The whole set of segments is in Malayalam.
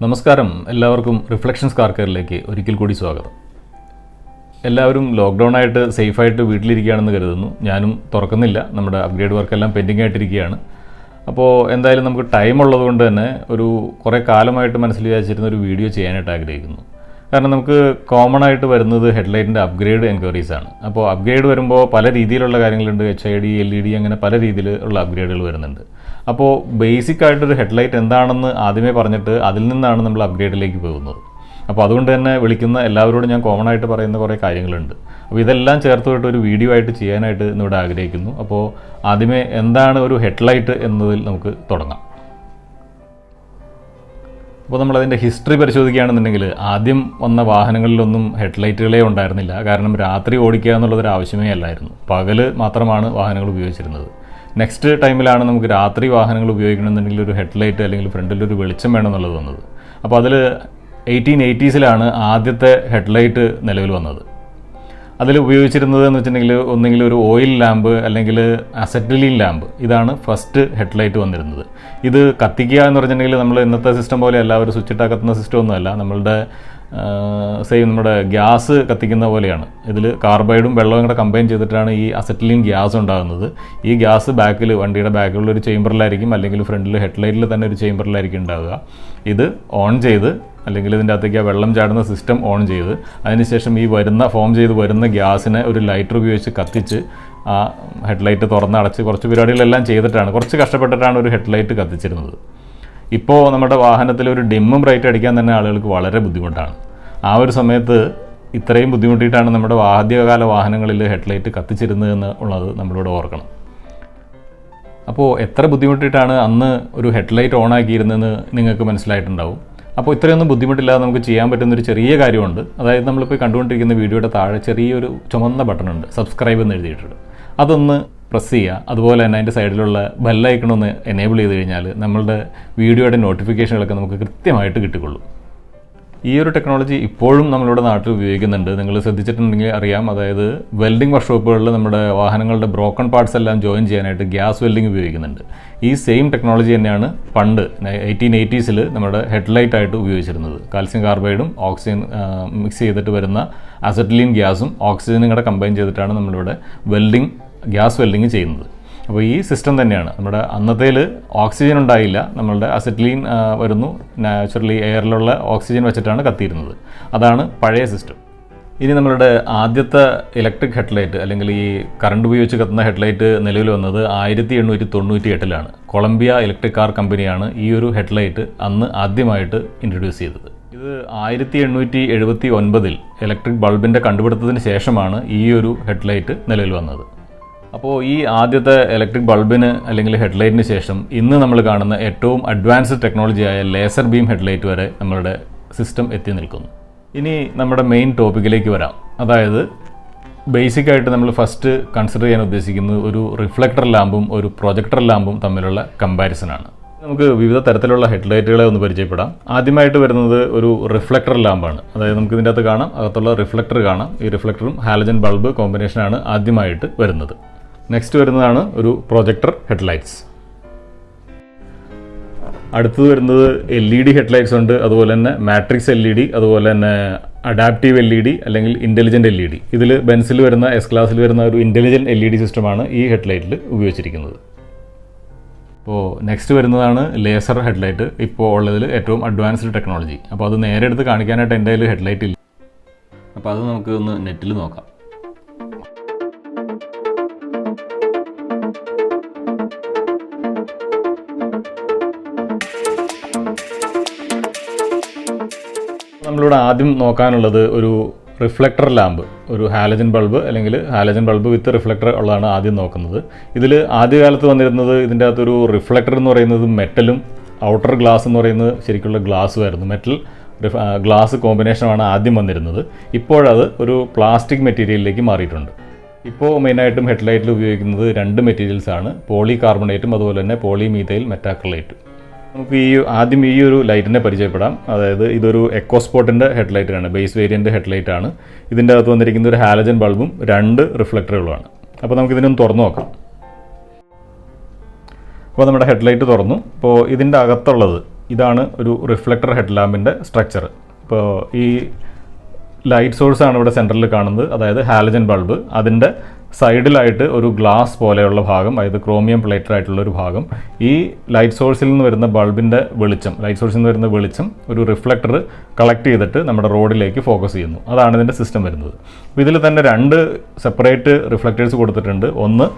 നമസ്കാരം എല്ലാവർക്കും റിഫ്ലക്ഷൻസ് കാർ കെയറിലേക്ക് ഒരിക്കൽ കൂടി സ്വാഗതം. എല്ലാവരും ലോക്ക്ഡൗൺ ആയിട്ട് സേഫായിട്ട് വീട്ടിലിരിക്കുകയാണെന്ന് കരുതുന്നു. ഞാനും തുറക്കുന്നില്ല, നമ്മുടെ അപ്ഗ്രേഡ് വർക്കെല്ലാം പെൻഡിങ് ആയിട്ടിരിക്കുകയാണ്. അപ്പോൾ എന്തായാലും നമുക്ക് ടൈം ഉള്ളതുകൊണ്ട് തന്നെ കുറേ കാലമായിട്ട് മനസ്സിൽ വിചാരിച്ചിരുന്ന ഒരു വീഡിയോ ചെയ്യാനായിട്ട് ആഗ്രഹിക്കുന്നു. കാരണം നമുക്ക് കോമൺ ആയിട്ട് വരുന്നത് ഹെഡ്ലൈറ്റിൻ്റെ അപ്ഗ്രേഡ് എൻക്വയറീസ് ആണ്. അപ്പോൾ അപ്ഗ്രേഡ് വരുമ്പോൾ പല രീതിയിലുള്ള കാര്യങ്ങളുണ്ട്. HID, LED അങ്ങനെ പല രീതിയിലുള്ള അപ്ഗ്രേഡുകൾ വരുന്നുണ്ട്. അപ്പോൾ ബേസിക് ആയിട്ടൊരു ഹെഡ്ലൈറ്റ് എന്താണെന്ന് ആദ്യമേ പറഞ്ഞിട്ട് അതിൽ നിന്നാണ് നമ്മൾ അപ്ഗ്രേഡിലേക്ക് പോകുന്നത്. അപ്പോൾ അതുകൊണ്ട് തന്നെ വിളിക്കുന്ന എല്ലാവരോടും ഞാൻ കോമൺ ആയിട്ട് പറയുന്ന കുറേ കാര്യങ്ങളുണ്ട്. അപ്പോൾ ഇതെല്ലാം ചേർത്തുകൊണ്ട് ഒരു വീഡിയോ ആയിട്ട് ചെയ്യാനായിട്ട് ഇന്നിവിടെ ആഗ്രഹിക്കുന്നു. അപ്പോൾ ആദ്യമേ എന്താണ് ഒരു ഹെഡ്ലൈറ്റ് എന്നതിൽ നമുക്ക് തുടങ്ങാം. അപ്പോൾ നമ്മളതിൻ്റെ ഹിസ്റ്ററി പരിശോധിക്കുകയാണെന്നുണ്ടെങ്കിൽ ആദ്യം വന്ന വാഹനങ്ങളിലൊന്നും ഹെഡ്ലൈറ്റുകളേ ഉണ്ടായിരുന്നില്ല. കാരണം രാത്രി ഓടിക്കുക എന്നുള്ളതൊരു ആവശ്യമേ അല്ലായിരുന്നു. പകൽ മാത്രമാണ് വാഹനങ്ങൾ ഉപയോഗിച്ചിരുന്നത്. നെക്സ്റ്റ് ടൈമിലാണ് നമുക്ക് രാത്രി വാഹനങ്ങൾ ഉപയോഗിക്കണമെന്നുണ്ടെങ്കിൽ ഒരു ഹെഡ്ലൈറ്റ് അല്ലെങ്കിൽ ഫ്രണ്ടിലൊരു വെളിച്ചം വേണമെന്നുള്ളത് വന്നത്. അപ്പോൾ അതിൽ 1880s ആദ്യത്തെ ഹെഡ്ലൈറ്റ് നിലവിൽ വന്നത്. അതിൽ ഉപയോഗിച്ചിരുന്നത് എന്ന് വെച്ചിട്ടുണ്ടെങ്കിൽ ഒന്നെങ്കിൽ ഒരു ഓയിൽ ലാമ്പ് അല്ലെങ്കിൽ അസറ്റിലീൻ ലാമ്പ്, ഇതാണ് ഫസ്റ്റ് ഹെഡ്ലൈറ്റ് വന്നിരുന്നത്. ഇത് കത്തിക്കുക എന്ന് പറഞ്ഞിട്ടുണ്ടെങ്കിൽ നമ്മൾ ഇന്നത്തെ സിസ്റ്റം പോലെ അല്ല, ഒരു സ്വിച്ച് ഇട്ടാൽ കത്തുന്ന സിസ്റ്റം ഒന്നുമല്ല. നമ്മുടെ നമ്മുടെ ഗ്യാസ് കത്തിക്കുന്ന പോലെയാണ്. ഇതിൽ കാർബൈഡും വെള്ളവും കൂടെ കമ്പൈൻ ചെയ്തിട്ടാണ് ഈ അസറ്റിലീൻ ഗ്യാസ് ഉണ്ടാകുന്നത്. ഈ ഗ്യാസ് ബാക്കിൽ, വണ്ടിയുടെ ബാക്കിലുള്ള ഒരു ചേമ്പറിലായിരിക്കും, അല്ലെങ്കിൽ ഫ്രണ്ടിൽ ഹെഡ്ലൈറ്റിൽ തന്നെ ഒരു ചേമ്പറിലായിരിക്കും ഉണ്ടാവുക. ഇത് ഓൺ ചെയ്ത്, അല്ലെങ്കിൽ ഇതിൻ്റെ അകത്തേക്ക് ആ വെള്ളം ചാടുന്ന സിസ്റ്റം ഓൺ ചെയ്ത് അതിനുശേഷം ഈ ഫോം ചെയ്ത് വരുന്ന ഗ്യാസിനെ ഒരു ലൈറ്റർ ഉപയോഗിച്ച് കത്തിച്ച് ആ ഹെഡ്ലൈറ്റ് തുറന്നടച്ച് കുറച്ച് പരിപാടികളെല്ലാം ചെയ്തിട്ടാണ്, കുറച്ച് കഷ്ടപ്പെട്ടിട്ടാണ് ഒരു ഹെഡ്ലൈറ്റ് കത്തിച്ചിരുന്നത്. ഇപ്പോൾ നമ്മുടെ വാഹനത്തിൽ ഒരു ഡിമ്മും ബ്രൈറ്റ് അടിക്കാൻ തന്നെ ആളുകൾക്ക് വളരെ ബുദ്ധിമുട്ടാണ്. ആ ഒരു സമയത്ത് ഇത്രയും ബുദ്ധിമുട്ടിയിട്ടാണ് നമ്മുടെ ആദ്യകാല വാഹനങ്ങളിൽ ഹെഡ്ലൈറ്റ് കത്തിച്ചിരുന്നത് എന്നുള്ളത് നമ്മളിവിടെ ഓർക്കണം. അപ്പോൾ എത്ര ബുദ്ധിമുട്ടിയിട്ടാണ് അന്ന് ഒരു ഹെഡ്ലൈറ്റ് ഓൺ ആക്കിയിരുന്നതെന്ന് നിങ്ങൾക്ക് മനസ്സിലായിട്ടുണ്ടാവും. അപ്പോൾ ഇത്രയൊന്നും ബുദ്ധിമുട്ടില്ലാതെ നമുക്ക് ചെയ്യാൻ പറ്റുന്നൊരു ചെറിയ കാര്യമുണ്ട്. അതായത് നമ്മളിപ്പോൾ കണ്ടുകൊണ്ടിരിക്കുന്ന വീഡിയോയുടെ താഴെ ചെറിയൊരു ചുമന്ന ബട്ടണുണ്ട്, സബ്സ്ക്രൈബ് എന്ന് എഴുതിയിട്ടുണ്ട്. അതൊന്ന് പ്രസ് ചെയ്യുക. അതുപോലെ തന്നെ അതിൻ്റെ സൈഡിലുള്ള ബെല്ലൈക്കണൊന്ന് എനേബിൾ ചെയ്ത് കഴിഞ്ഞാൽ നമ്മളുടെ വീഡിയോയുടെ നോട്ടിഫിക്കേഷനുകളൊക്കെ നമുക്ക് കൃത്യമായിട്ട് കിട്ടിക്കൊള്ളും. ഈ ഒരു ടെക്നോളജി ഇപ്പോഴും നമ്മളുടെ നാട്ടിൽ ഉപയോഗിക്കുന്നുണ്ട്. നിങ്ങൾ ശ്രദ്ധിച്ചിട്ടുണ്ടെങ്കിൽ അറിയാം. അതായത് വെൽഡിംഗ് വർക്ക്ഷോപ്പുകളിൽ നമ്മുടെ വാഹനങ്ങളുടെ ബ്രോക്കൺ പാർട്സ് എല്ലാം ജോയിൻ ചെയ്യാനായിട്ട് ഗ്യാസ് വെൽഡിംഗ് ഉപയോഗിക്കുന്നുണ്ട്. ഈ സെയിം ടെക്നോളജി തന്നെയാണ് പണ്ട് 1880s നമ്മുടെ ഹെഡ്ലൈറ്റ് ആയിട്ട് ഉപയോഗിച്ചിരുന്നത്. കാൽസ്യം കാർബൈഡും ഓക്സിജൻ മിക്സ് ചെയ്തിട്ട് വരുന്ന അസറ്റിലീൻ ഗ്യാസും ഓക്സിജനും കൂടെ കമ്പൈൻ ചെയ്തിട്ടാണ് നമ്മളിവിടെ ഗ്യാസ് വെൽഡിങ് ചെയ്യുന്നത്. അപ്പോൾ ഈ സിസ്റ്റം തന്നെയാണ് നമ്മുടെ അന്നത്തേൽ ഓക്സിജൻ ഉണ്ടായില്ല, നമ്മളുടെ അസറ്റിലീൻ വരുന്നു, നാച്ചുറലി എയറിലുള്ള ഓക്സിജൻ വെച്ചിട്ടാണ് കത്തിയിരുന്നത്. അതാണ് പഴയ സിസ്റ്റം. ഇനി നമ്മളുടെ ആദ്യത്തെ ഇലക്ട്രിക് ഹെഡ്ലൈറ്റ് അല്ലെങ്കിൽ ഈ കറണ്ട് ഉപയോഗിച്ച് കത്തുന്ന ഹെഡ്ലൈറ്റ് നിലവിൽ വന്നത് 1898 കൊളംബിയ ഇലക്ട്രിക് കാർ കമ്പനിയാണ് ഈ ഒരു ഹെഡ്ലൈറ്റ് അന്ന് ആദ്യമായിട്ട് ഇൻട്രൊഡ്യൂസ് ചെയ്തത്. ഇത് 1879 ഇലക്ട്രിക് ബൾബിൻ്റെ കണ്ടുപിടുത്തത്തിന് ശേഷമാണ് ഈ ഒരു ഹെഡ്ലൈറ്റ് നിലവിൽ വന്നത്. അപ്പോൾ ഈ ആദ്യത്തെ ഇലക്ട്രിക് ബൾബിന് അല്ലെങ്കിൽ ഹെഡ്ലൈറ്റിന് ശേഷം ഇന്ന് നമ്മൾ കാണുന്ന ഏറ്റവും അഡ്വാൻസ്ഡ് ടെക്നോളജിയായ ലേസർ ബീം ഹെഡ്ലൈറ്റ് വരെ നമ്മളുടെ സിസ്റ്റം എത്തി നിൽക്കുന്നു. ഇനി നമ്മുടെ മെയിൻ ടോപ്പിക്കിലേക്ക് വരാം. അതായത് ബേസിക്കായിട്ട് നമ്മൾ ഫസ്റ്റ് കൺസിഡർ ചെയ്യാൻ ഉദ്ദേശിക്കുന്നത് ഒരു റിഫ്ലക്ടർ ലാമ്പും ഒരു പ്രൊജക്ടർ ലാമ്പും തമ്മിലുള്ള കമ്പാരിസനാണ്. നമുക്ക് വിവിധ തരത്തിലുള്ള ഹെഡ്ലൈറ്റുകളെ ഒന്ന് പരിചയപ്പെടാം. ആദ്യമായിട്ട് വരുന്നത് ഒരു റിഫ്ലക്ടർ ലാമ്പാണ്. അതായത് നമുക്ക് ഇതിൻ്റെ അകത്ത് കാണാം, അകത്തുള്ള റിഫ്ലക്ടർ കാണാം. ഈ റിഫ്ലക്ടറും ഹാലജൻ ബൾബ് കോമ്പിനേഷനാണ് ആദ്യമായിട്ട് വരുന്നത്. നെക്സ്റ്റ് വരുന്നതാണ് ഒരു പ്രൊജക്ടർ ഹെഡ്ലൈറ്റ്സ്. അടുത്തത് വരുന്നത് LED ഹെഡ്ലൈറ്റ്സ് ഉണ്ട്. അതുപോലെ തന്നെ മാട്രിക്സ് LED, അതുപോലെ തന്നെ അഡാപ്റ്റീവ് LED അല്ലെങ്കിൽ ഇൻ്റലിജൻറ്റ് LED. ഇതിൽ ബെൻസിൽ വരുന്ന S-ക്ലാസ്സിൽ വരുന്ന ഒരു ഇൻ്റലിജൻറ്റ് LED സിസ്റ്റമാണ് ഈ ഹെഡ്ലൈറ്റിൽ ഉപയോഗിച്ചിരിക്കുന്നത്. അപ്പോൾ നെക്സ്റ്റ് വരുന്നതാണ് ലേസർ ഹെഡ്ലൈറ്റ്, ഇപ്പോൾ ഉള്ളതിൽ ഏറ്റവും അഡ്വാൻസ്ഡ് ടെക്നോളജി. അപ്പോൾ അത് നേരെ എടുത്ത് കാണിക്കാനായിട്ട് എൻ്റെ കയ്യിൽ ഹെഡ്ലൈറ്റ് ഇല്ല. അപ്പോൾ അത് നമുക്ക് ഒന്ന് നെറ്റിൽ നോക്കാം. നമ്മളിവിടെ ആദ്യം നോക്കാനുള്ളത് ഒരു റിഫ്ലക്ടർ ലാമ്പ്, ഒരു ഹാലജൻ ബൾബ് അല്ലെങ്കിൽ ഹാലജൻ ബൾബ് വിത്ത് റിഫ്ലക്ടർ ഉള്ളതാണ് ആദ്യം നോക്കുന്നത്. ഇതിൽ ആദ്യകാലത്ത് വന്നിരുന്നത് ഇതിൻ്റെ അകത്തൊരു റിഫ്ലക്ടർ എന്ന് പറയുന്നത് മെറ്റലും ഔട്ടർ ഗ്ലാസ് എന്ന് പറയുന്നത് ശരിക്കുള്ള ഗ്ലാസ്സും ആയിരുന്നു. മെറ്റൽ ഗ്ലാസ് കോമ്പിനേഷനാണ് ആദ്യം വന്നിരുന്നത്. ഇപ്പോഴത് ഒരു പ്ലാസ്റ്റിക് മെറ്റീരിയലിലേക്ക് മാറിയിട്ടുണ്ട്. ഇപ്പോൾ മെയിനായിട്ടും ഹെഡ്ലൈറ്റിൽ ഉപയോഗിക്കുന്നത് രണ്ട് മെറ്റീരിയൽസാണ്, പോളി കാർബണേറ്റും അതുപോലെ തന്നെ പോളിമീഥൈൽ മെറ്റാക്രിലേറ്റും. നമുക്ക് ആദ്യം ഈ ഒരു ലൈറ്റിനെ പരിചയപ്പെടാം. അതായത് ഇതൊരു എക്കോസ്പോട്ടിൻ്റെ ഹെഡ്ലൈറ്റാണ്, ബേസ് വേരിയൻ്റ് ഹെഡ്ലൈറ്റാണ്. ഇതിൻ്റെ അകത്ത് വന്നിരിക്കുന്ന ഒരു ഹാലജൻ ബൾബും 2 റിഫ്ലക്ടറുകളുമാണ്. അപ്പോൾ നമുക്കിതിനൊന്ന് തുറന്നു നോക്കാം. അപ്പോൾ നമ്മുടെ ഹെഡ്ലൈറ്റ് തുറന്നു. അപ്പോൾ ഇതിൻ്റെ അകത്തുള്ളത് ഇതാണ് ഒരു റിഫ്ലക്ടർ ഹെഡ് ലാമ്പിൻ്റെ സ്ട്രക്ചർ. ഇപ്പോൾ ഈ ലൈറ്റ് സോഴ്സാണ് ഇവിടെ സെൻറ്ററിൽ കാണുന്നത്, അതായത് ഹാലജൻ ബൾബ്. അതിൻ്റെ സൈഡിലായിട്ട് ഒരു ഗ്ലാസ് പോലെയുള്ള ഭാഗം, അതായത് ക്രോമിയം പ്ലേറ്റഡ് ആയിട്ടുള്ള ഒരു ഭാഗം. ഈ ലൈറ്റ് സോഴ്സിൽ നിന്ന് വരുന്ന ബൾബിൻ്റെ വെളിച്ചം, ലൈറ്റ് സോഴ്സിൽ നിന്ന് വരുന്ന വെളിച്ചം ഒരു റിഫ്ലക്ടർ കളക്ട് ചെയ്തിട്ട് നമ്മുടെ റോഡിലേക്ക് ഫോക്കസ് ചെയ്യുന്നു. അതാണ് ഇതിൻ്റെ സിസ്റ്റം വരുന്നത്. അപ്പോൾ ഇതിൽ തന്നെ 2 സെപ്പറേറ്റ് റിഫ്ലക്റ്റേഴ്സ് കൊടുത്തിട്ടുണ്ട്. ഒന്ന്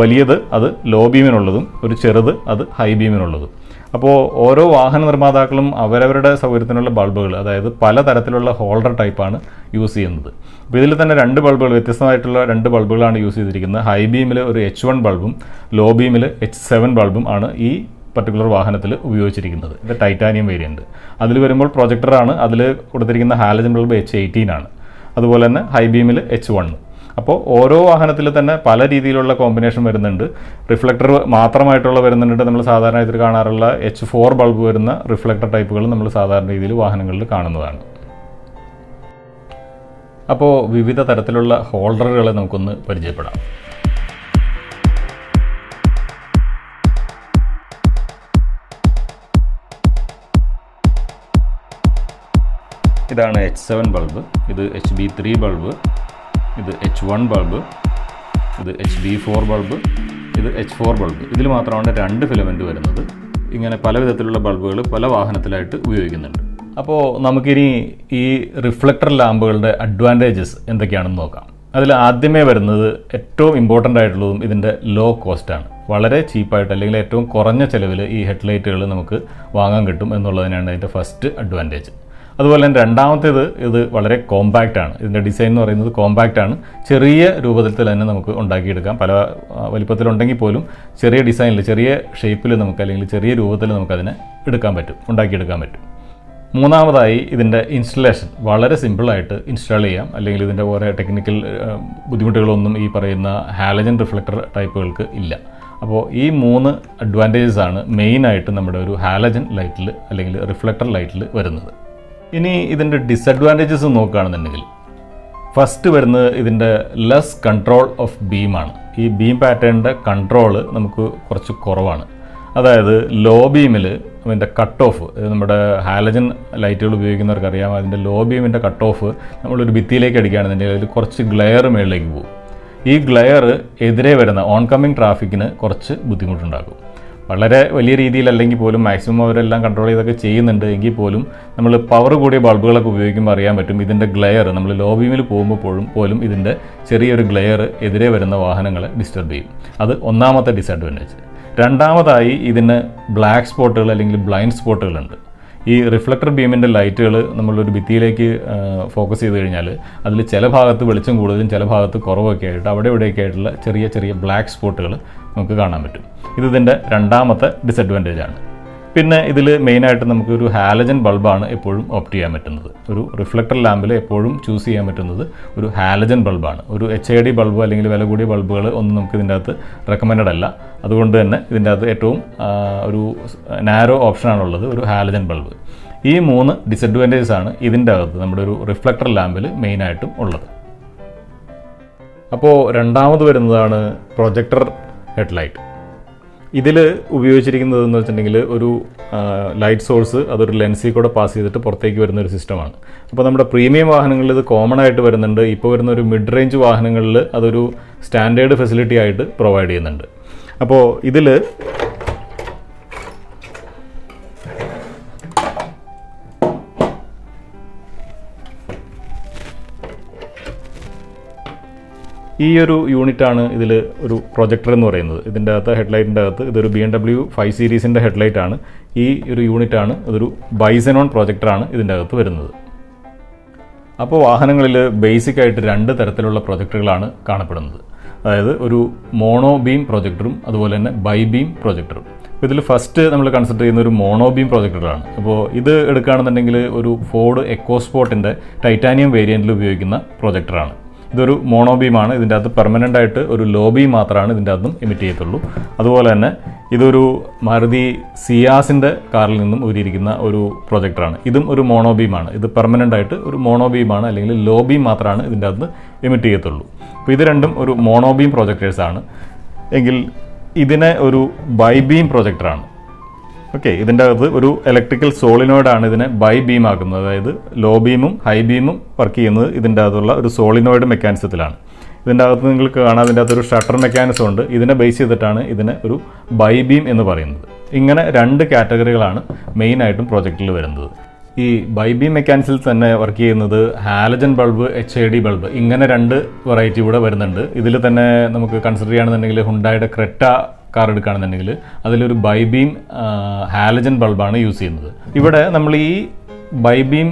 വലിയത് അത് ലോ ബീമിനുള്ളതും, ഒരു ചെറുത് അത് ഹൈ ബീമിനുള്ളതും. അപ്പോൾ ഓരോ വാഹന നിർമ്മാതാക്കളും അവരവരുടെ സൗകര്യത്തിനുള്ള ബൾബുകൾ, അതായത് പലതരത്തിലുള്ള ഹോൾഡർ ടൈപ്പാണ് യൂസ് ചെയ്യുന്നത്. അപ്പോൾ ഇതിൽ തന്നെ 2 ബൾബുകൾ, വ്യത്യസ്തമായിട്ടുള്ള 2 ബൾബുകളാണ് യൂസ് ചെയ്തിരിക്കുന്നത്. ഹൈ ബീമിൽ ഒരു H1 ബൾബും ലോ ബീമിൽ H7 ബൾബും ആണ് ഈ പർട്ടിക്കുലർ വാഹനത്തിൽ ഉപയോഗിച്ചിരിക്കുന്നത്. ഇത് ടൈറ്റാനിയം വേരിയൻറ്റ്. അതിൽ വരുമ്പോൾ പ്രൊജക്ടറാണ്. അതിൽ കൊടുത്തിരിക്കുന്ന ഹാലജൻ ബൾബ് H18 ആണ്. അതുപോലെ തന്നെ ഹൈ ബീമിൽ H1. അപ്പോൾ ഓരോ വാഹനത്തിൽ തന്നെ പല രീതിയിലുള്ള കോമ്പിനേഷൻ വരുന്നുണ്ട്. റിഫ്ലക്ടർ മാത്രമായിട്ടുള്ള വരുന്നുണ്ട്. നമ്മൾ സാധാരണ ഇതിൽ കാണാറുള്ള H4 ബൾബ് വരുന്ന റിഫ്ലക്ടർ ടൈപ്പുകൾ നമ്മൾ സാധാരണ രീതിയിൽ വാഹനങ്ങളിൽ കാണുന്നതാണ്. അപ്പോൾ വിവിധ തരത്തിലുള്ള ഹോൾഡറുകളെ നമുക്കൊന്ന് പരിചയപ്പെടാം. ഇതാണ് H7 ബൾബ്, ഇത് HB3 ബൾബ്, ഇത് H1 ബൾബ്, ഇത് HB4 ബൾബ്, ഇത് H4 ബൾബ്. ഇതിൽ മാത്രമാണ് 2 ഫിലമെൻറ്റ് വരുന്നത്. ഇങ്ങനെ പല വിധത്തിലുള്ള ബൾബുകൾ പല വാഹനത്തിലായിട്ട് ഉപയോഗിക്കുന്നുണ്ട്. അപ്പോൾ നമുക്കിനി ഈ റിഫ്ലക്ടർ ലാമ്പുകളുടെ അഡ്വാൻറ്റേജസ് എന്തൊക്കെയാണെന്ന് നോക്കാം. അതിൽ ആദ്യമേ വരുന്നത് ഏറ്റവും ഇമ്പോർട്ടൻ്റ് ആയിട്ടുള്ളതും ഇതിൻ്റെ ലോ കോസ്റ്റാണ്. വളരെ ചീപ്പായിട്ട് അല്ലെങ്കിൽ ഏറ്റവും കുറഞ്ഞ ചിലവിൽ ഈ ഹെഡ്ലൈറ്റുകൾ നമുക്ക് വാങ്ങാൻ കിട്ടും എന്നുള്ളതിനാണ് അതിൻ്റെ ഫസ്റ്റ് അഡ്വാൻറ്റേജ്. അതുപോലെ തന്നെ രണ്ടാമത്തേത്, ഇത് വളരെ കോമ്പാക്റ്റ് ആണ്. ഇതിൻ്റെ ഡിസൈൻ എന്ന് പറയുന്നത് കോമ്പാക്റ്റ് ആണ്. ചെറിയ രൂപത്തിൽ തന്നെ നമുക്ക് ഉണ്ടാക്കിയെടുക്കാം. പല വലിപ്പത്തിലുണ്ടെങ്കിൽ പോലും ചെറിയ ഡിസൈനിൽ, ചെറിയ ഷേപ്പിൽ നമുക്ക്, അല്ലെങ്കിൽ ചെറിയ രൂപത്തിൽ നമുക്കതിനെ ഉണ്ടാക്കിയെടുക്കാൻ പറ്റും. മൂന്നാമതായി ഇതിൻ്റെ ഇൻസ്റ്റലേഷൻ വളരെ സിമ്പിളായിട്ട് ഇൻസ്റ്റാൾ ചെയ്യാം. അല്ലെങ്കിൽ ഇതിൻ്റെ കുറേ ടെക്നിക്കൽ ബുദ്ധിമുട്ടുകളൊന്നും ഈ പറയുന്ന ഹാലജൻ റിഫ്ലക്ടർ ടൈപ്പുകൾക്ക് ഇല്ല. അപ്പോൾ ഈ 3 അഡ്വാൻറ്റേജസ് ആണ് മെയിനായിട്ട് നമ്മുടെ ഒരു ഹാലജൻ ലൈറ്റിൽ അല്ലെങ്കിൽ റിഫ്ലക്ടർ ലൈറ്റിൽ വരുന്നത്. ഇനി ഇതിൻ്റെ ഡിസഡ്വാൻറ്റേജസ് നോക്കുകയാണെന്നുണ്ടെങ്കിൽ, ഫസ്റ്റ് വരുന്നത് ഇതിൻ്റെ ലെസ് കൺട്രോൾ ഓഫ് ബീമാണ്. ഈ ബീം പാറ്റേണിൻ്റെ കൺട്രോള് നമുക്ക് കുറച്ച് കുറവാണ്. അതായത് ലോ ബീമിൽ അതിൻ്റെ കട്ട് ഓഫ്, നമ്മുടെ ഹാലജൻ ലൈറ്റുകൾ ഉപയോഗിക്കുന്നവർക്കറിയാം, അതിൻ്റെ ലോ ബീമിൻ്റെ കട്ട് ഓഫ് നമ്മളൊരു ഭിത്തിയിലേക്ക് അടിക്കുകയാണെന്നുണ്ടെങ്കിൽ അതിൽ കുറച്ച് ഗ്ലെയർ മുകളിലേക്ക് പോകും. ഈ ഗ്ലെയർ എതിരെ വരുന്ന ഓൺകമ്മിങ് ട്രാഫിക്കിന് കുറച്ച് ബുദ്ധിമുട്ടുണ്ടാകും. വളരെ വലിയ രീതിയിലല്ലെങ്കിൽ പോലും മാക്സിമം അവരെല്ലാം കൺട്രോൾ ചെയ്തൊക്കെ ചെയ്യുന്നുണ്ട്. എങ്കിൽ പോലും നമ്മൾ പവർ കൂടിയ ബൾബുകളൊക്കെ ഉപയോഗിക്കുമ്പോൾ അറിയാൻ പറ്റും ഇതിൻ്റെ ഗ്ലെയർ, നമ്മൾ ലോ ബീമിൽ പോകുമ്പോൾ പോലും ഇതിൻ്റെ ചെറിയൊരു ഗ്ലെയർ എതിരെ വരുന്ന വാഹനങ്ങളെ ഡിസ്റ്റർബ് ചെയ്യും. അത് ഒന്നാമത്തെ ഡിസഡ്വാൻറ്റേജ്. രണ്ടാമതായി ഇതിന് ബ്ലാക്ക് സ്പോട്ടുകൾ അല്ലെങ്കിൽ ബ്ലൈൻഡ് സ്പോട്ടുകളുണ്ട്. ഈ റിഫ്ലക്ടർ ബീമിൻ്റെ ലൈറ്റുകൾ നമ്മളൊരു ഭിത്തിയിലേക്ക് ഫോക്കസ് ചെയ്ത് കഴിഞ്ഞാൽ അതിൽ ചില ഭാഗത്ത് വെളിച്ചം കൂടുതലും ചില ഭാഗത്ത് കുറവൊക്കെ ആയിട്ട് അവിടെ ഇവിടെയൊക്കെ ആയിട്ടുള്ള ചെറിയ ചെറിയ ബ്ലാക്ക് സ്പോട്ടുകൾ നമുക്ക് കാണാൻ പറ്റും. ഇതിൻ്റെ രണ്ടാമത്തെ ഡിസഡ്വാൻറ്റേജ് ആണ്. പിന്നെ ഇതിൽ മെയിനായിട്ട് നമുക്കൊരു ഹാലജൻ ബൾബാണ് എപ്പോഴും ഓപ്റ്റ് ചെയ്യാൻ പറ്റുന്നത്. ഒരു റിഫ്ലക്ടർ ലാമ്പിൽ എപ്പോഴും ചൂസ് ചെയ്യാൻ പറ്റുന്നത് ഒരു ഹാലജൻ ബൾബാണ്. ഒരു HID ബൾബ് അല്ലെങ്കിൽ വില കൂടിയ ബൾബുകൾ ഒന്നും നമുക്ക് ഇതിൻ്റെ അകത്ത് റെക്കമെൻഡഡ് അല്ല. അതുകൊണ്ട് തന്നെ ഇതിൻ്റെ അകത്ത് ഏറ്റവും ഒരു നാരോ ഓപ്ഷനാണുള്ളത് ഒരു ഹാലജൻ ബൾബ്. ഈ 3 ഡിസഡ്വാൻറ്റേജസ് ആണ് ഇതിൻ്റെ അകത്ത് നമ്മുടെ ഒരു റിഫ്ലക്ടർ ലാമ്പിൽ മെയിനായിട്ടും ഉള്ളത്. അപ്പോൾ രണ്ടാമത് വരുന്നതാണ് പ്രൊജക്ടർ ഹെഡ്ലൈറ്റ്. ഇതിൽ ഉപയോഗിച്ചിരിക്കുന്നതെന്ന് വെച്ചിട്ടുണ്ടെങ്കിൽ ഒരു ലൈറ്റ് സോഴ്സ് അതൊരു ലെൻസിൽ കൂടെ പാസ് ചെയ്തിട്ട് പുറത്തേക്ക് വരുന്ന ഒരു സിസ്റ്റമാണ്. അപ്പോൾ നമ്മുടെ പ്രീമിയം വാഹനങ്ങളിൽ ഇത് കോമൺ ആയിട്ട് വരുന്നുണ്ട്. ഇപ്പോൾ വരുന്ന ഒരു മിഡ് റേഞ്ച് വാഹനങ്ങളിൽ അതൊരു സ്റ്റാൻഡേർഡ് ഫെസിലിറ്റി ആയിട്ട് പ്രൊവൈഡ് ചെയ്യുന്നുണ്ട്. അപ്പോൾ ഇതിൽ ഈ ഒരു യൂണിറ്റാണ് ഇതിൽ ഒരു പ്രൊജക്ടർ എന്ന് പറയുന്നത്. ഇതിൻ്റെ അകത്ത് ഹെഡ്ലൈറ്റിൻ്റെ അകത്ത് ഇതൊരു BMW 5 സീരീസിൻ്റെ ഹെഡ്ലൈറ്റാണ്. ഈ ഒരു യൂണിറ്റാണ്, ഇതൊരു ബൈസെനോൺ പ്രൊജക്ടറാണ് ഇതിൻ്റെ അകത്ത് വരുന്നത്. അപ്പോൾ വാഹനങ്ങളിൽ ബേസിക്കായിട്ട് 2 തരത്തിലുള്ള പ്രൊജക്ടറുകളാണ് കാണപ്പെടുന്നത്. അതായത് ഒരു മോണോ ബീം പ്രൊജക്ടറും അതുപോലെ തന്നെ ബൈ ബീം പ്രൊജക്ടറും. അപ്പോൾ ഇതിൽ ഫസ്റ്റ് നമ്മൾ കൺസിഡർ ചെയ്യുന്ന ഒരു മോണോ ബീം പ്രൊജക്ടറാണ്. അപ്പോൾ ഇത് എടുക്കുകയാണെന്നുണ്ടെങ്കിൽ ഒരു ഫോർഡ് എക്കോസ്പോർട്ടിൻ്റെ ടൈറ്റാനിയം വേരിയൻറ്റിൽ ഉപയോഗിക്കുന്ന പ്രൊജക്ടറാണ്. ഇതൊരു മോണോ ബീമാണ്. ഇതിൻ്റെ അകത്ത് പെർമനൻ്റ് ആയിട്ട് ഒരു ലോ ബീം മാത്രമാണ് ഇതിൻ്റെ അകത്തും എമിറ്റ് ചെയ്യത്തുള്ളൂ. അതുപോലെ തന്നെ ഇതൊരു മാരുതി സിയാസിൻ്റെ കാറിൽ നിന്നും ഊരിയിരിക്കുന്ന ഒരു പ്രൊജക്ടറാണ്. ഇതും ഒരു മോണോ ബീമാണ്. ഇത് പെർമനൻ്റ് ആയിട്ട് ഒരു മോണോ ബീമാണ്, അല്ലെങ്കിൽ ലോ ബീം മാത്രമാണ് ഇതിൻ്റെ അകത്ത് എമിറ്റ് ചെയ്യത്തുള്ളൂ. അപ്പോൾ ഇത് രണ്ടും ഒരു മോണോ ബീം പ്രൊജക്ടേഴ്സാണ്. എങ്കിൽ ഇതിനെ ഒരു ബൈ ബീം പ്രൊജക്ടറാണ്. ഓക്കെ, ഇതിൻ്റെ അകത്ത് ഒരു ഇലക്ട്രിക്കൽ സോളിനോയിഡാണ് ഇതിനെ ബൈ ബീം ആക്കുന്നത്. അതായത് ലോ ബീമും ഹൈ ബീമും വർക്ക് ചെയ്യുന്നത് ഇതിൻ്റെ അകത്തുള്ള ഒരു സോളിനോയിഡ് മെക്കാനിസത്തിലാണ്. ഇതിൻ്റെ അകത്ത് നിങ്ങൾക്ക് കാണാം, ഇതിൻ്റെ അകത്തൊരു ഷട്ടർ മെക്കാനിസം ഉണ്ട്. ഇതിനെ ബേസ് ചെയ്തിട്ടാണ് ഇതിനെ ഒരു ബൈ ബീം എന്ന് പറയുന്നത്. ഇങ്ങനെ 2 കാറ്റഗറികളാണ് മെയിനായിട്ടും പ്രൊജക്റ്റിൽ വരുന്നത്. ഈ ബൈ ബീം മെക്കാനിക്സിൽ തന്നെ വർക്ക് ചെയ്യുന്നത് ഹാലജൻ ബൾബ്, HID ബൾബ്, ഇങ്ങനെ 2 വെറൈറ്റി കൂടെ വരുന്നുണ്ട്. ഇതിൽ തന്നെ നമുക്ക് കൺസിഡർ ചെയ്യുകയാണെന്നുണ്ടെങ്കിൽ ഹുണ്ടായുടെ ക്രെറ്റ കാർ എടുക്കുകയാണെന്നുണ്ടെങ്കിൽ അതിലൊരു ബൈ ബീം ഹാലജൻ ബൾബാണ് യൂസ് ചെയ്യുന്നത്. ഇവിടെ നമ്മൾ ഈ ബൈ ബീം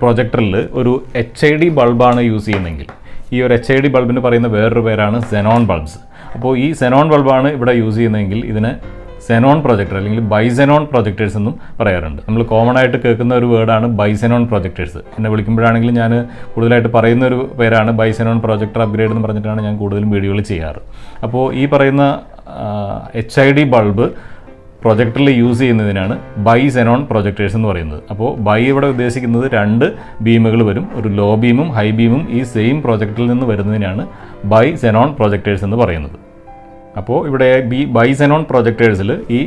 പ്രൊജക്ടറിൽ ഒരു HID ബൾബാണ് യൂസ് ചെയ്യുന്നതെങ്കിൽ ഈ ഒരു HID ബൾബിന് പറയുന്ന വേറൊരു പേരാണ് xenon ബൾബ്സ്. അപ്പോൾ ഈ xenon ബൾബാണ് ഇവിടെ യൂസ് ചെയ്യുന്നതെങ്കിൽ ഇതിനെ xenon പ്രൊജക്ടർ അല്ലെങ്കിൽ ബൈസെനോൺ പ്രൊജക്ടേഴ്സ് എന്നും പറയാറുണ്ട്. നമ്മൾ കോമൺ ആയിട്ട് കേൾക്കുന്ന ഒരു വേർഡാണ് ബൈസെനോൺ പ്രൊജക്ടേഴ്സ്. എന്നെ വിളിക്കുമ്പോഴാണെങ്കിൽ ഞാൻ കൂടുതലായിട്ട് പറയുന്ന ഒരു പേരാണ് ബൈസെനോൺ പ്രൊജക്ടർ അപ്ഗ്രേഡ് എന്ന് പറഞ്ഞിട്ടാണ് ഞാൻ കൂടുതലും വീഡിയോകൾ ചെയ്യാറ്. അപ്പോൾ ഈ പറയുന്ന HID ബൾബ് പ്രൊജക്ടറിൽ യൂസ് ചെയ്യുന്നതിനാണ് ബൈസെനോൺ പ്രൊജക്ടേഴ്സ് എന്ന് പറയുന്നത്. അപ്പോൾ ബൈ ഇവിടെ ഉദ്ദേശിക്കുന്നത് 2 ബീമുകൾ വരും, ഒരു ലോ ബീമും ഹൈ ബീമും ഈ സെയിം പ്രൊജക്ടറിൽ നിന്ന് വരുന്നതിനാണ് ബൈസെനോൺ പ്രൊജക്ടേഴ്സ് എന്ന് പറയുന്നത്. അപ്പോൾ ഇവിടെ ബൈസെനോൺ പ്രൊജക്ടേഴ്സിൽ ഈ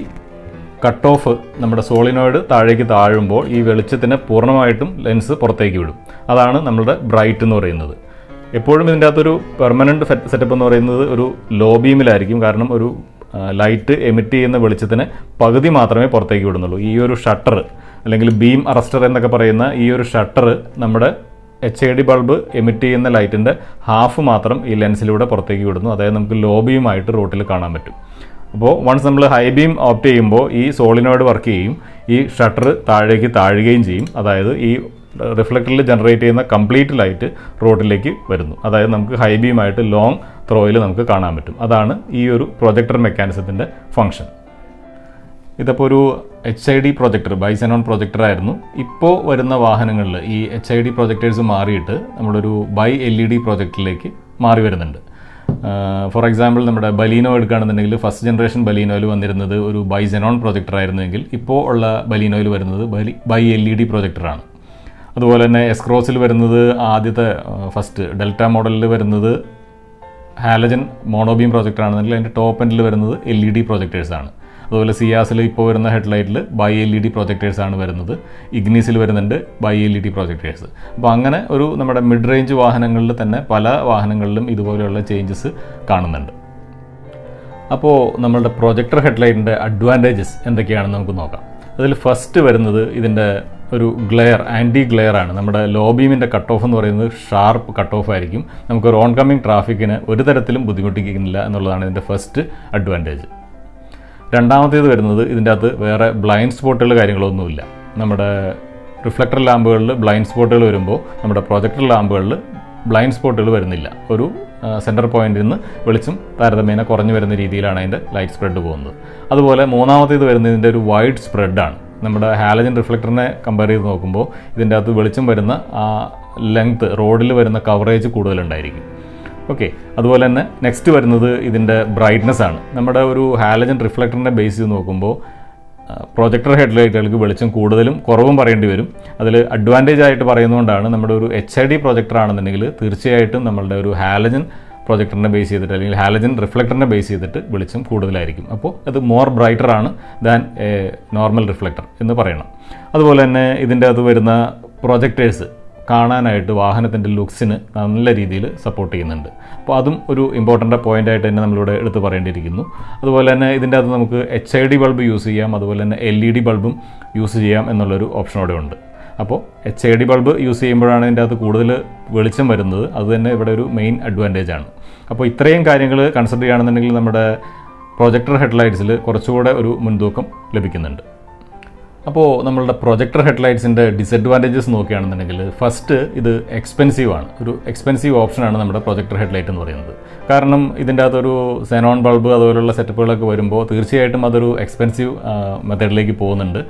കട്ട് ഓഫ് നമ്മുടെ സോളിനോയിഡ് താഴേക്ക് താഴുമ്പോൾ ഈ വെളിച്ചത്തിന് പൂർണ്ണമായിട്ടും ലെൻസ് പുറത്തേക്ക് വിടും. അതാണ് നമ്മുടെ ബ്രൈറ്റ് എന്ന് പറയുന്നത്. എപ്പോഴും ഇതിൻ്റെ അകത്തൊരു പെർമനൻറ്റ് സെറ്റപ്പ് എന്ന് പറയുന്നത് ഒരു ലോ ബീമിലായിരിക്കും. കാരണം ഒരു ലൈറ്റ് എമിറ്റ് ചെയ്യുന്ന വെളിച്ചത്തിന് പകുതി മാത്രമേ പുറത്തേക്ക് വിടുന്നുള്ളൂ. ഈ ഒരു ഷട്ടർ അല്ലെങ്കിൽ ബീം അറസ്റ്റർ എന്നൊക്കെ പറയുന്ന ഈ ഒരു ഷട്ടർ നമ്മുടെ HID ബൾബ് എമിറ്റ് ചെയ്യുന്ന ലൈറ്റിൻ്റെ ഹാഫ് മാത്രം ഈ ലെൻസിലൂടെ പുറത്തേക്ക് വിടുന്നു. അതായത് നമുക്ക് ലോ ബീമായിട്ട് റോട്ടിൽ കാണാൻ പറ്റും. അപ്പോൾ വൺസ് നമ്മൾ ഹൈ ബീം ഓപ്റ്റ് ചെയ്യുമ്പോൾ ഈ സോളിനോയിഡ് വർക്ക് ചെയ്യും, ഈ ഷട്ടർ താഴേക്ക് താഴുകയും ചെയ്യും. അതായത് ഈ റിഫ്ലക്ടറിൽ ജനറേറ്റ് ചെയ്യുന്ന കംപ്ലീറ്റ് ലൈറ്റ് റോഡിലേക്ക് വരുന്നു. അതായത് നമുക്ക് ഹൈ ബീമായിട്ട് ലോങ് ത്രോയിൽ നമുക്ക് കാണാൻ പറ്റും. അതാണ് ഈ ഒരു പ്രൊജക്ടർ മെക്കാനിസത്തിൻ്റെ ഫംഗ്ഷൻ. ഇതിപ്പോൾ ഒരു HID പ്രൊജക്ടർ, ബൈസെനോൺ പ്രൊജക്ടർ ആയിരുന്നു. ഇപ്പോൾ വരുന്ന വാഹനങ്ങളിൽ ഈ HID പ്രൊജക്ടേഴ്സ് മാറിയിട്ട് നമ്മളൊരു ബൈ LED പ്രൊജക്ടറിലേക്ക് മാറി വരുന്നുണ്ട്. ഫോർ എക്സാമ്പിൾ നമ്മുടെ ബലീനോ എടുക്കുകയാണെന്നുണ്ടെങ്കിൽ ഫസ്റ്റ് ജനറേഷൻ ബലീനോയിൽ വന്നിരുന്നത് ഒരു ബൈസെനോൺ പ്രൊജക്ടർ ആയിരുന്നെങ്കിൽ ഇപ്പോൾ ഉള്ള ബലീനോയിൽ വരുന്നത് ബൈ LED പ്രൊജക്ടറാണ്. അതുപോലെ തന്നെ എസ്ക്രോസിൽ വരുന്നത് ആദ്യത്തെ ഫസ്റ്റ് ഡെൽറ്റ മോഡലിൽ വരുന്നത് ഹാലജൻ മോണോബീം പ്രൊജക്ടർ ആണെന്നെങ്കിൽ അതിൻ്റെ ടോപ്പ് എൻഡിൽ വരുന്നത് LED പ്രൊജക്ടേഴ്സാണ്. അതുപോലെ സിയാസിൽ ഇപ്പോൾ വരുന്ന ഹെഡ്ലൈറ്റിൽ ബൈ LED പ്രൊജക്ടേഴ്സാണ് വരുന്നത്. ഇഗ്നീസിൽ വരുന്നുണ്ട് ബൈ LED പ്രൊജക്ടേഴ്സ്. അപ്പോൾ അങ്ങനെ ഒരു നമ്മുടെ മിഡ് റേഞ്ച് വാഹനങ്ങളിൽ തന്നെ പല വാഹനങ്ങളിലും ഇതുപോലെയുള്ള ചേഞ്ചസ് കാണുന്നുണ്ട്. അപ്പോൾ നമ്മളുടെ പ്രൊജക്ടർ ഹെഡ്ലൈറ്റിൻ്റെ അഡ്വാൻറ്റേജസ് എന്തൊക്കെയാണെന്ന് നമുക്ക് നോക്കാം. അതിൽ ഫസ്റ്റ് വരുന്നത് ഇതിൻ്റെ ഒരു ഗ്ലെയർ, ആൻറ്റി ഗ്ലെയർ ആണ്. നമ്മുടെ ലോ ബീമിൻ്റെ കട്ട് ഓഫ് എന്ന് പറയുന്നത് ഷാർപ്പ് കട്ട് ഓഫ് ആയിരിക്കും. നമുക്കൊരു ഓൺ കമ്മിങ് ട്രാഫിക്കിന് ഒരു തരത്തിലും ബുദ്ധിമുട്ടിക്കുന്നില്ല എന്നുള്ളതാണ് ഇതിൻ്റെ ഫസ്റ്റ് അഡ്വാൻറ്റേജ്. രണ്ടാമത്തേത് വരുന്നത് ഇതിൻ്റെ അകത്ത് വേറെ ബ്ലൈൻഡ് സ്പോട്ടുകൾ കാര്യങ്ങളൊന്നുമില്ല. നമ്മുടെ റിഫ്ലക്ടർ ലാമ്പുകളിൽ ബ്ലൈൻഡ് സ്പോട്ടുകൾ വരുമ്പോൾ നമ്മുടെ പ്രൊജക്ടർ ലാമ്പുകളിൽ ബ്ലൈൻഡ് സ്പോട്ടുകൾ വരുന്നില്ല. ഒരു സെൻറ്റർ പോയിന്റിൽ നിന്ന് വെളിച്ചം താരതമ്യേന കുറഞ്ഞു വരുന്ന രീതിയിലാണ് അതിൻ്റെ ലൈറ്റ് സ്പ്രെഡ് പോകുന്നത്. അതുപോലെ മൂന്നാമത്തേത് വരുന്നത് ഇതിൻ്റെ ഒരു വൈഡ് സ്പ്രെഡാണ്. നമ്മുടെ ഹാലജൻ റിഫ്ലക്ടറിനെ കമ്പയർ ചെയ്ത് നോക്കുമ്പോൾ ഇതിൻ്റെ അകത്ത് വെളിച്ചം വരുന്ന ആ ലെങ്ത്ത്, റോഡിൽ വരുന്ന കവറേജ് കൂടുതലുണ്ടായിരിക്കും. ഓക്കെ, അതുപോലെ തന്നെ നെക്സ്റ്റ് വരുന്നത് ഇതിൻ്റെ ബ്രൈറ്റ്നെസ് ആണ്. നമ്മുടെ ഒരു ഹാലജൻ റിഫ്ലക്ടറിനെ ബേസ് ചെയ്ത് നോക്കുമ്പോൾ പ്രൊജക്ടർ ഹെഡ്ലൈറ്റുകൾക്ക് വെളിച്ചം കൂടുതലും കുറവും പറയേണ്ടി വരും. അതിൽ അഡ്വാൻറ്റേജ് ആയിട്ട് പറയുന്നതുകൊണ്ടാണ് നമ്മുടെ ഒരു HID പ്രൊജക്ടർ ആണെന്നുണ്ടെങ്കിൽ തീർച്ചയായിട്ടും നമ്മളുടെ ഒരു ഹാലജൻ പ്രൊജക്ടറിനെ ബേസ് ചെയ്തിട്ട് അല്ലെങ്കിൽ ഹാലജൻ റിഫ്ലക്ടറിനെ ബേസ് ചെയ്തിട്ട് വെളിച്ചം കൂടുതലായിരിക്കും. അപ്പോൾ അത് മോർ ബ്രൈറ്റർ ആണ് ദാൻ എ നോർമൽ റിഫ്ലക്ടർ എന്ന് പറയണം. അതുപോലെ തന്നെ ഇതിൻ്റെ അത് വരുന്ന പ്രൊജക്ടേഴ്സ് കാണാനായിട്ട് വാഹനത്തിൻ്റെ ലുക്സിന് നല്ല രീതിയിൽ സപ്പോർട്ട് ചെയ്യുന്നുണ്ട്. അപ്പോൾ അതും ഒരു ഇമ്പോർട്ടൻ്റ് പോയിൻ്റ് ആയിട്ട് തന്നെ നമ്മളിവിടെ എടുത്ത് പറയേണ്ടിയിരിക്കുന്നു. അതുപോലെ തന്നെ ഇതിൻ്റെ അകത്ത് നമുക്ക് HID ബൾബ് യൂസ് ചെയ്യാം, അതുപോലെ തന്നെ LED ബൾബും യൂസ് ചെയ്യാം എന്നുള്ളൊരു ഓപ്ഷനോടെ ഉണ്ട്. അപ്പോൾ HID ബൾബ് യൂസ് ചെയ്യുമ്പോഴാണ് ഇതിൻ്റെ അകത്ത് കൂടുതൽ വെളിച്ചം വരുന്നത്. അത് തന്നെ ഇവിടെ ഒരു മെയിൻ അഡ്വാൻറ്റേജ് ആണ്. അപ്പോൾ ഇത്രയും കാര്യങ്ങൾ കൺസിഡർ ചെയ്യുകയാണെന്നുണ്ടെങ്കിൽ നമ്മുടെ പ്രൊജക്ടർ ഹെഡ്ലൈറ്റ്സിൽ കുറച്ചുകൂടെ ഒരു മുൻതൂക്കം ലഭിക്കുന്നുണ്ട്. അപ്പോൾ നമ്മളുടെ പ്രൊജക്ടർ ഹെഡ്ലൈറ്റ്സിൻ്റെ ഡിസഡ്വാൻറ്റേജസ് നോക്കുകയാണെന്നുണ്ടെങ്കിൽ ഫസ്റ്റ് ഇത് എക്സ്പെൻസീവ് ആണ്. ഒരു എക്സ്പെൻസീവ് ഓപ്ഷനാണ് നമ്മുടെ പ്രൊജക്ടർ ഹെഡ്ലൈറ്റ് എന്ന് പറയുന്നത്. കാരണം ഇതിൻ്റെ അകത്തൊരു xenon ബൾബ് അതുപോലുള്ള സെറ്റപ്പുകളൊക്കെ വരുമ്പോൾ തീർച്ചയായിട്ടും അതൊരു എക്സ്പെൻസീവ് മെത്തേഡിലേക്ക് പോകുന്നുണ്ട്.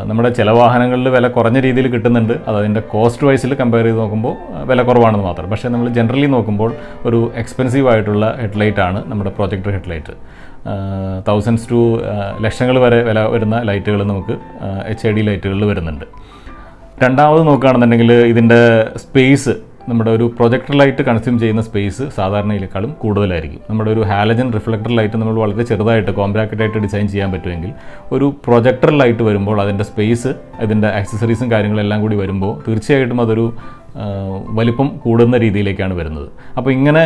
നമ്മുടെ ചില വാഹനങ്ങളിൽ വില കുറഞ്ഞ രീതിയിൽ കിട്ടുന്നുണ്ട്. അതിൻ്റെ കോസ്റ്റ് വൈസിൽ കമ്പയർ ചെയ്ത് നോക്കുമ്പോൾ വില കുറവാണെന്ന് മാത്രം. പക്ഷേ നമ്മൾ ജനറലി നോക്കുമ്പോൾ ഒരു എക്സ്പെൻസീവ് ആയിട്ടുള്ള ഹെഡ്ലൈറ്റാണ് നമ്മുടെ പ്രൊജക്ടർ ഹെഡ്ലൈറ്റ്. തൗസൻഡ്സ് ടു ലക്ഷങ്ങൾ വരെ വില വരുന്ന ലൈറ്റുകൾ നമുക്ക് HID ലൈറ്റുകളിൽ വരുന്നുണ്ട്. രണ്ടാമത് നോക്കുകയാണെന്നുണ്ടെങ്കിൽ ഇതിൻ്റെ സ്പേസ് നമ്മുടെ ഒരു പ്രൊജക്ടർ ലൈറ്റ് കൺസ്യൂം ചെയ്യുന്ന സ്പേസ് സാധാരണയിലേക്കാളും കൂടുതലായിരിക്കും. നമ്മുടെ ഒരു ഹാലജൻ റിഫ്ലക്ടർ ലൈറ്റ് നമ്മൾ വളരെ ചെറുതായിട്ട് കോമ്പാക്റ്റായിട്ട് ഡിസൈൻ ചെയ്യാൻ പറ്റുമെങ്കിൽ ഒരു പ്രൊജക്ടർ ലൈറ്റ് വരുമ്പോൾ അതിൻ്റെ സ്പേസ്, ഇതിൻ്റെ ആക്സസറീസും കാര്യങ്ങളെല്ലാം കൂടി വരുമ്പോൾ തീർച്ചയായിട്ടും അതൊരു വലിപ്പം കൂടുന്ന രീതിയിലേക്കാണ് വരുന്നത്. അപ്പോൾ ഇങ്ങനെ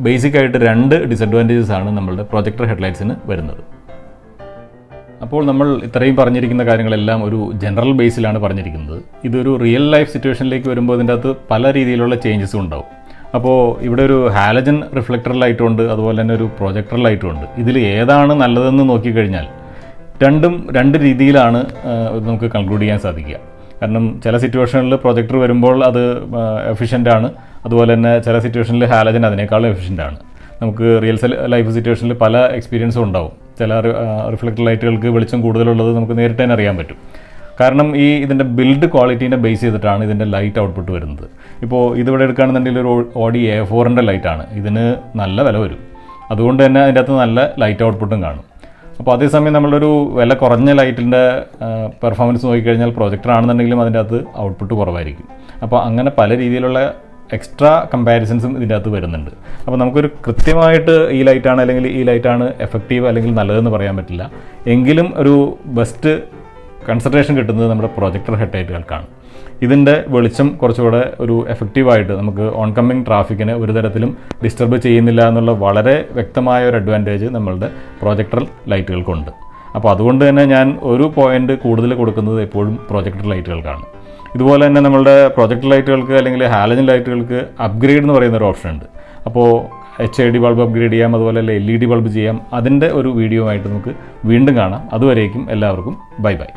ബേസിക്കായിട്ട് 2 ഡിസഡ്വാൻറ്റേജസ് ആണ് നമ്മളുടെ പ്രൊജക്ടർ ഹെഡ്ലൈറ്റ്സിന് വരുന്നത്. അപ്പോൾ നമ്മൾ ഇത്രയും പറഞ്ഞിരിക്കുന്ന കാര്യങ്ങളെല്ലാം ഒരു ജനറൽ ബേസിലാണ് പറഞ്ഞിരിക്കുന്നത്. ഇതൊരു റിയൽ ലൈഫ് സിറ്റുവേഷനിലേക്ക് വരുമ്പോൾ ഇതിൻ്റെ അകത്ത് പല രീതിയിലുള്ള ചേഞ്ചസും ഉണ്ടാവും. അപ്പോൾ ഇവിടെ ഒരു ഹാലജൻ റിഫ്ലക്ടർ ലൈറ്റും ഉണ്ട്, അതുപോലെ തന്നെ ഒരു പ്രൊജക്ടർ ലൈറ്റും ഉണ്ട്. ഇതിൽ ഏതാണ് നല്ലതെന്ന് നോക്കിക്കഴിഞ്ഞാൽ രണ്ടും 2 രീതിയിലാണ് നമുക്ക് കൺക്ലൂഡ് ചെയ്യാൻ സാധിക്കുക. കാരണം ചില സിറ്റുവേഷനിൽ പ്രൊജക്ടർ വരുമ്പോൾ അത് എഫിഷ്യൻ്റ് ആണ്, അതുപോലെ തന്നെ ചില സിറ്റുവേഷനിൽ ഹാലജൻ അതിനേക്കാളും എഫിഷ്യൻ്റ് ആണ്. നമുക്ക് റിയൽ ലൈഫ് സിറ്റുവേഷനിൽ പല എക്സ്പീരിയൻസും ഉണ്ടാവും. ചില റിഫ്ലക്ടർ ലൈറ്റുകൾക്ക് വെളിച്ചം കൂടുതലുള്ളത് നമുക്ക് നേരിട്ട് തന്നെ അറിയാൻ പറ്റും. കാരണം ഇതിൻ്റെ ബിൽഡ് ക്വാളിറ്റീനെ ബേസ് ചെയ്തിട്ടാണ് ഇതിൻ്റെ ലൈറ്റ് ഔട്ട്പുട്ട് വരുന്നത്. ഇപ്പോൾ ഇതിവിടെ എടുക്കുകയാണെന്നുണ്ടെങ്കിൽ ഒരു Audi A4ൻ്റെ ലൈറ്റാണ്, ഇതിന് നല്ല വില വരും. അതുകൊണ്ട് തന്നെ അതിൻ്റെ അകത്ത് നല്ല ലൈറ്റ് ഔട്ട്പുട്ടും കാണും. അപ്പോൾ അതേസമയം നമ്മളൊരു വില കുറഞ്ഞ ലൈറ്റിൻ്റെ പെർഫോമൻസ് നോക്കിക്കഴിഞ്ഞാൽ പ്രൊജക്ടർ ആണെന്നുണ്ടെങ്കിലും അതിൻ്റെ അകത്ത് ഔട്ട്പുട്ട് കുറവായിരിക്കും. അപ്പോൾ അങ്ങനെ പല രീതിയിലുള്ള എക്സ്ട്രാ കമ്പാരിസൺസും ഇതിൻ്റെ അകത്ത് വരുന്നുണ്ട്. അപ്പോൾ നമുക്കൊരു കൃത്യമായിട്ട് ഈ ലൈറ്റാണ് അല്ലെങ്കിൽ ഈ ലൈറ്റാണ് എഫക്റ്റീവ് അല്ലെങ്കിൽ നല്ലതെന്ന് പറയാൻ പറ്റില്ല. എങ്കിലും ഒരു ബെസ്റ്റ് കൺസിഡറേഷൻ കിട്ടുന്നത് നമ്മുടെ പ്രൊജക്ടർ ഹെഡ്ലൈറ്റുകൾക്കാണ്. ഇതിൻ്റെ വെളിച്ചം കുറച്ചുകൂടെ ഒരു എഫക്റ്റീവായിട്ട് നമുക്ക് ഓൺ കമ്മിങ് ട്രാഫിക്കിനെ ഒരു തരത്തിലും ഡിസ്റ്റർബ് ചെയ്യുന്നില്ല എന്നുള്ള വളരെ വ്യക്തമായ ഒരു അഡ്വാൻറ്റേജ് നമ്മളുടെ പ്രൊജക്ടർ ലൈറ്റുകൾക്കുണ്ട്. അപ്പോൾ അതുകൊണ്ട് തന്നെ ഞാൻ ഒരു പോയിൻ്റ് കൂടുതൽ കൊടുക്കുന്നത് എപ്പോഴും പ്രൊജക്ടർ ലൈറ്റുകൾക്കാണ്. ഇതുപോലെ തന്നെ നമ്മളുടെ പ്രൊജക്ടർ ലൈറ്റുകൾക്ക് അല്ലെങ്കിൽ ഹാലജൻ ലൈറ്റുകൾക്ക് അപ്ഗ്രേഡ് എന്ന് പറയുന്ന ഒരു ഓപ്ഷൻ ഉണ്ട്. അപ്പോൾ HID ബൾബ് അപ്ഗ്രേഡ് ചെയ്യാം, അതുപോലെ LED ബൾബ് ചെയ്യാം. അതിൻ്റെ ഒരു വീഡിയോ ആയിട്ട് നമുക്ക് വീണ്ടും കാണാം. അതുവരേക്കും എല്ലാവർക്കും ബൈ ബൈ.